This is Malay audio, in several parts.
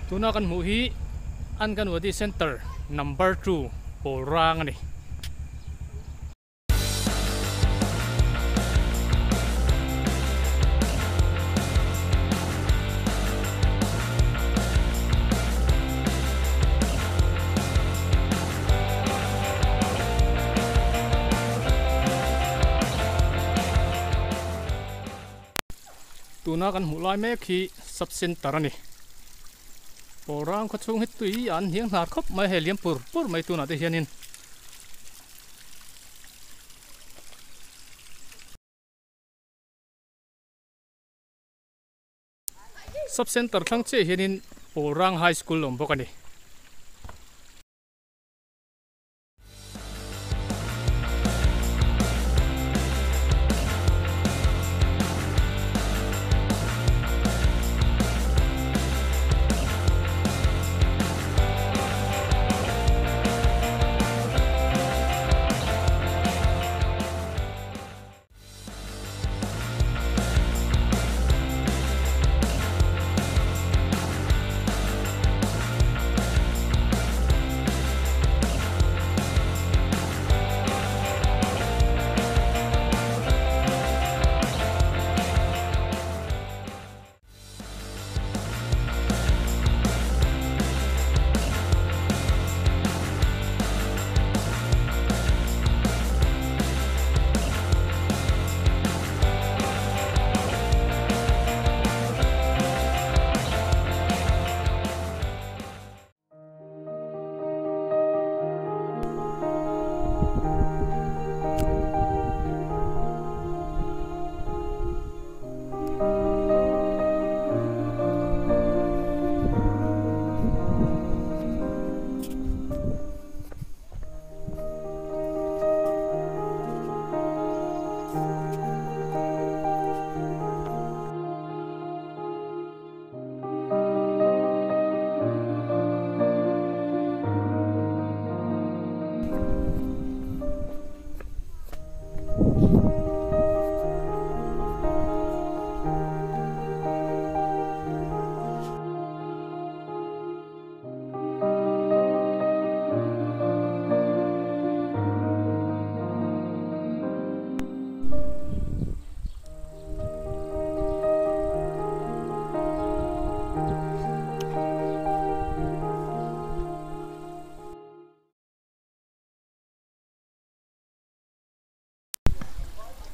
tuna kan hmuh hi Anganwadi Center number 2 Porang ani. Tuna kan hmuh lai mek hi sub center ani. Porang kho chung hit tui an hiang hnar khop mai heliam pur mai tuna te hianin sub center thlang che hianin Porang High School lom bok ani.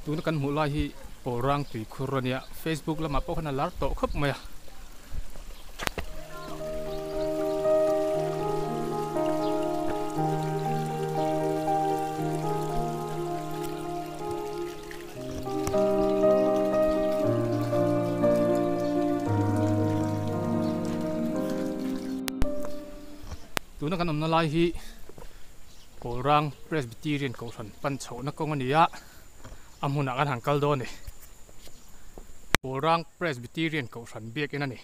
Tuna kan hmuh lai hi Porang tui khur ania Facebook lama pawh khana lar to khop mai a. Tuna kan omna lai hi Porang Presbyterian ko than pan chho na kong ania amhuna kan hangkal do ni Porang Presbyterian ko than biak ina ni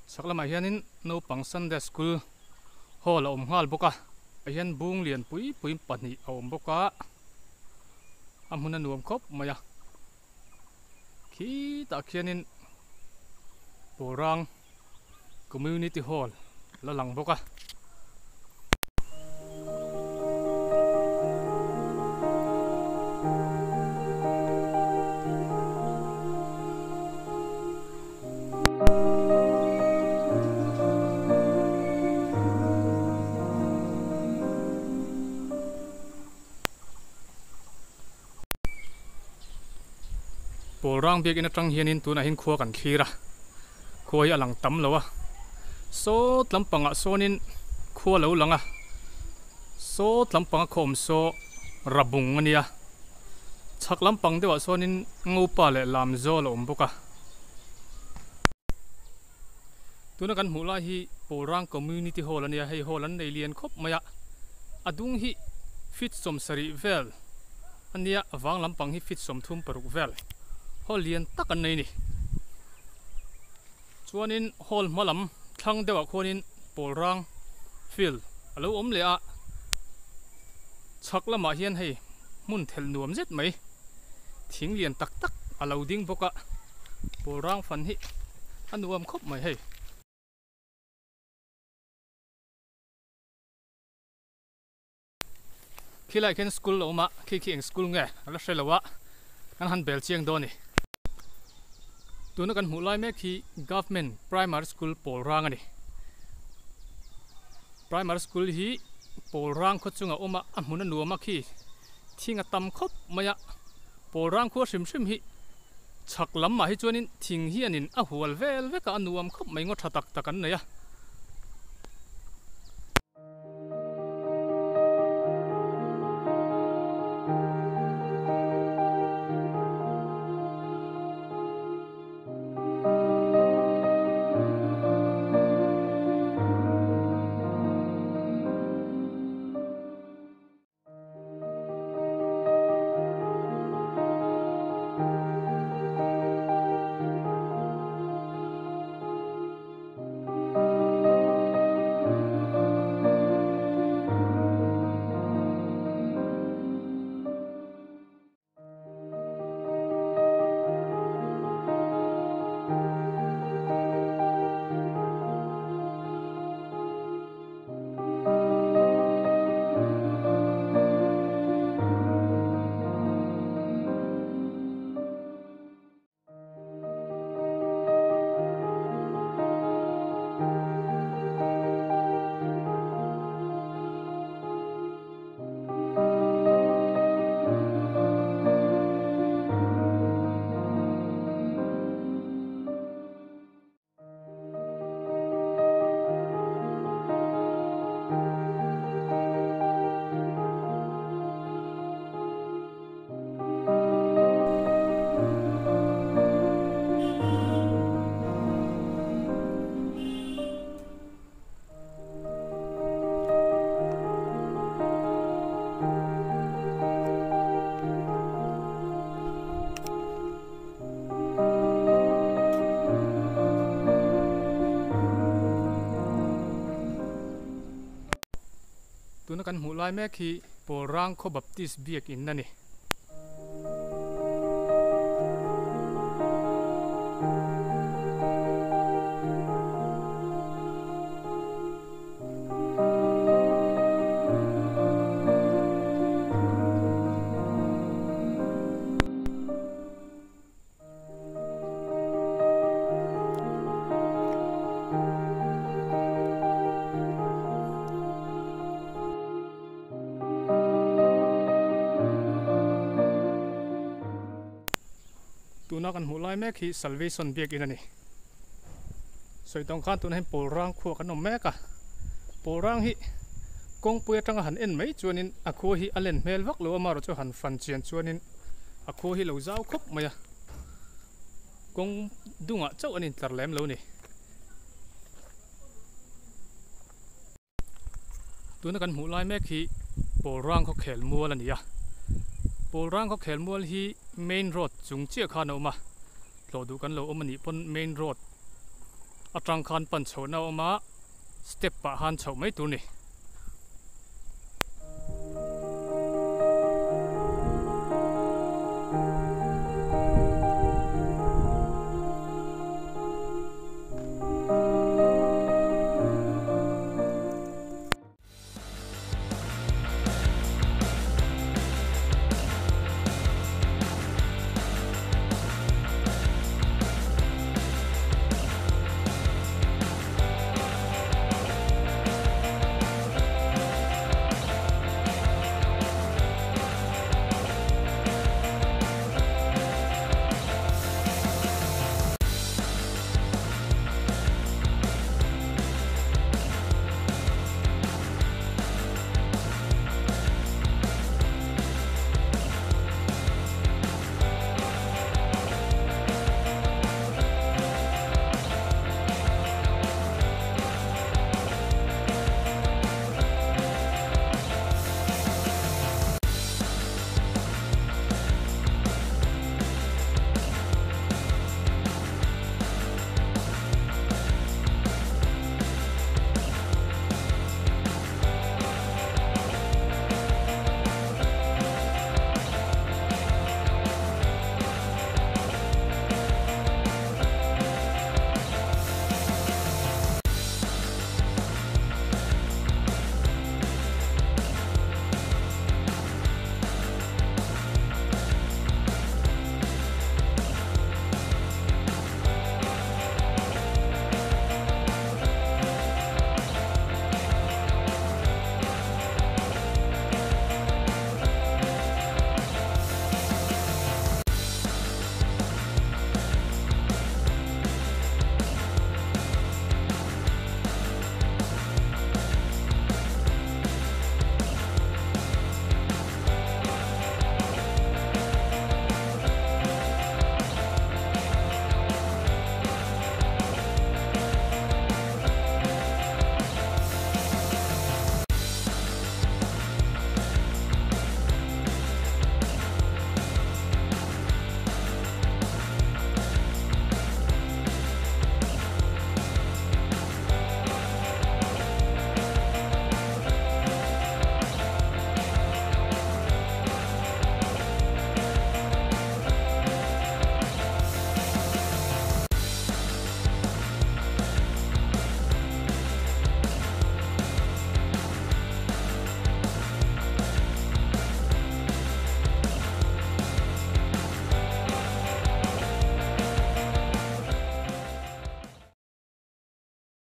saklama hianin no pang Sunday school hall om hal boka hian bung lian pui pahnih a awm boka amhuna nuam khop maya khi ta khianin Porang Community Hall la lang boka. Porang biak ina tang hianin tuna hin khua kan khira khua hi alang tam lo a so tlampanga sonin khua lo langa so tlampanga khom so rabung ania chak lampang dewa sonin ngopa le lam zo lo omboka tuna kan hmuh lai hi Porang Community Hall ania hei hall an nei lian khop maya adung hi fit som sari vel ania awang lampang hi fit som thum paruk vel hall lian tak an nei ni chuanin hall malam thlang dewa khonin Porang field alo om le a chak lama hian hei mun thel nuam zet mai thing lian tak tak alo ding boka Porang fan hi อันนูมคบไม่ให้ขี้ไล่เข็นสกูลออกมาขี้เองสกูลไงแล้วใช่หรอวะงั้นหันเบลเชียงโดนี่ตัวนักการหูไล่แม่ขี้ government primary school ปอลร่างอันนี้ primary school ฮีปอลร่างขดจุงออกมาอันหุ่นนัวมาขี้ที่งาตำคบมายะปอลร่างขั้วชิมฮีชักล้ำมาให้จวนนินทิ้งเฮียนินหัวเวลเวกอันนูมคบไม่งดทักกันเนี่ยตัวนักการหูไล่แม่ขี้ปอลร่างเขาบัพติสเบียกอินนั่นนี่ตัวนักการหูไล่แม่ขี้ salvation เบียกอินนั่นนี่สวยต้องการตัวนั้นปอลร่างขั้วขนมแม่กะปอลร่างฮีกงปุยจังหันเอ็นไม่จวนินอโคฮีอเลนเมลวักหรือว่ามาเราจะหันฟันเจียนจวนินอโคฮีเราเจ้าคบมายะกงดุงอ่ะเจ้าอันนี้ตัดแหลมแล้วนี่ตัวนักการหูไล่แม่ขี้ปอลร่างเขาเขลมัวแล้วนี่ยะปอลร่างเขาเขลมัวฮีเมนโรดจุงเจียคานออกมาเราดูกันเราเอามันนี่ปนเมนโรดอัตรังคานปั่นเฉาเนาออกมาสเต็ปปะหันเฉาไม่ตัวนี่